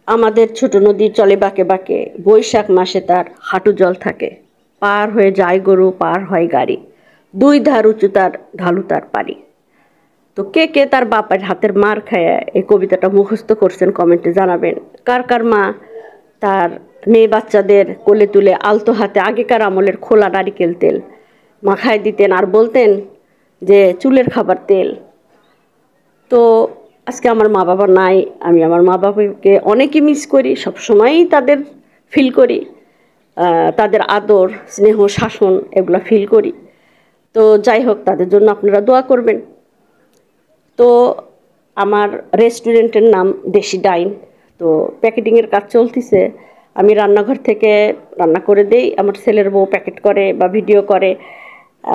আমাদের ছোট নদী চলে বাঁকে বাঁকে, বৈশাখ মাসে তার হাঁটু জল থাকে। পার হয়ে যায় গরু, পার হয় গাড়ি, দুই ধার উঁচু তার, ঢালু তার পাড়ি। তো কে কে তার বাপের হাতের মার খায় এই কবিতাটা মুখস্থ করছেন কমেন্টে জানাবেন। কার কার মা তার মেয়ে বাচ্চাদের কোলে তুলে আলতো হাতে আগেকার আমলের খোলা নারিকেল তেল মাখায় দিতেন আর বলতেন যে চুলের খাবার তেল। তো আজকে আমার মা বাবা নাই, আমি আমার মা বাবাকে অনেকই মিস করি, সবসময়ই তাদের ফিল করি, তাদের আদর স্নেহ শাসন এগুলো ফিল করি। তো যাই হোক, তাদের জন্য আপনারা দোয়া করবেন। তো আমার রেস্টুরেন্টের নাম দেশি ডাইন। তো প্যাকেটিংয়ের কাজ চলতেছে, আমি রান্নাঘর থেকে রান্না করে দেই, আমার ছেলের বউ প্যাকেট করে বা ভিডিও করে।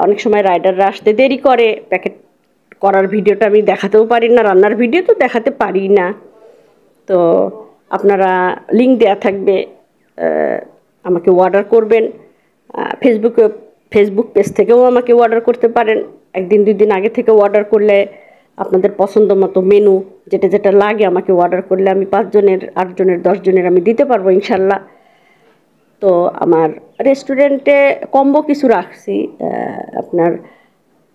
অনেক সময় রাইডাররা আসতে দেরি করে, প্যাকেট করার ভিডিওটা আমি দেখাতেও পারি না, রান্নার ভিডিও তো দেখাতে পারি না। তো আপনারা লিঙ্ক দেওয়া থাকবে, আমাকে অর্ডার করবেন। ফেসবুক পেজ থেকেও আমাকে অর্ডার করতে পারেন। একদিন দুই দিন আগে থেকে অর্ডার করলে আপনাদের পছন্দ মতো মেনু যেটা যেটা লাগে আমাকে অর্ডার করলে আমি 5 জনের 8 জনের 10 জনের আমি দিতে পারবো ইনশাল্লাহ। তো আমার রেস্টুরেন্টে কম্বো কিছু রাখছি, আপনার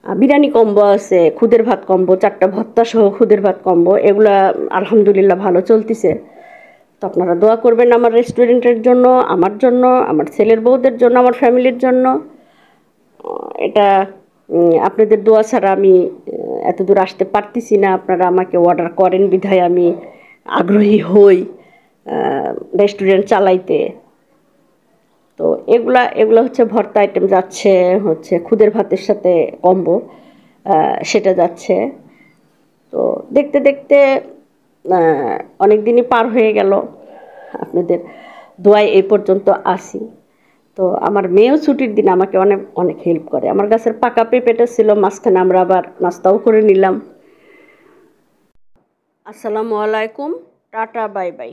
বিরিয়ানি কম্বো আছে, খুদের ভাত কম্বো, 4টা ভর্তা সহ খুদের ভাত কম্বো, এগুলা আলহামদুলিল্লাহ ভালো চলতেছে। তো আপনারা দোয়া করবেন আমার রেস্টুরেন্টের জন্য, আমার জন্য, আমার ছেলের বউদের জন্য, আমার ফ্যামিলির জন্য। এটা আপনাদের দোয়া ছাড়া আমি এত দূর আসতে পারতেছি না। আপনারা আমাকে অর্ডার করেন বিধায় আমি আগ্রহী হই রেস্টুরেন্ট চালাইতে। তো এগুলা হচ্ছে ভর্তা আইটেম যাচ্ছে, হচ্ছে খুদের ভাতের সাথে কম্বো সেটা যাচ্ছে। তো দেখতে দেখতে অনেক দিনই পার হয়ে গেল, আপনাদের দোয়ায় এই পর্যন্ত আসি। তো আমার মেয়েও ছুটির দিন আমাকে অনেক অনেক হেল্প করে। আমার গাছের পাকা পেঁপেটা ছিল, মাঝখানে আমরা আবার নাস্তাও করে নিলাম। আসসালামু আলাইকুম, টাটা, বাই বাই।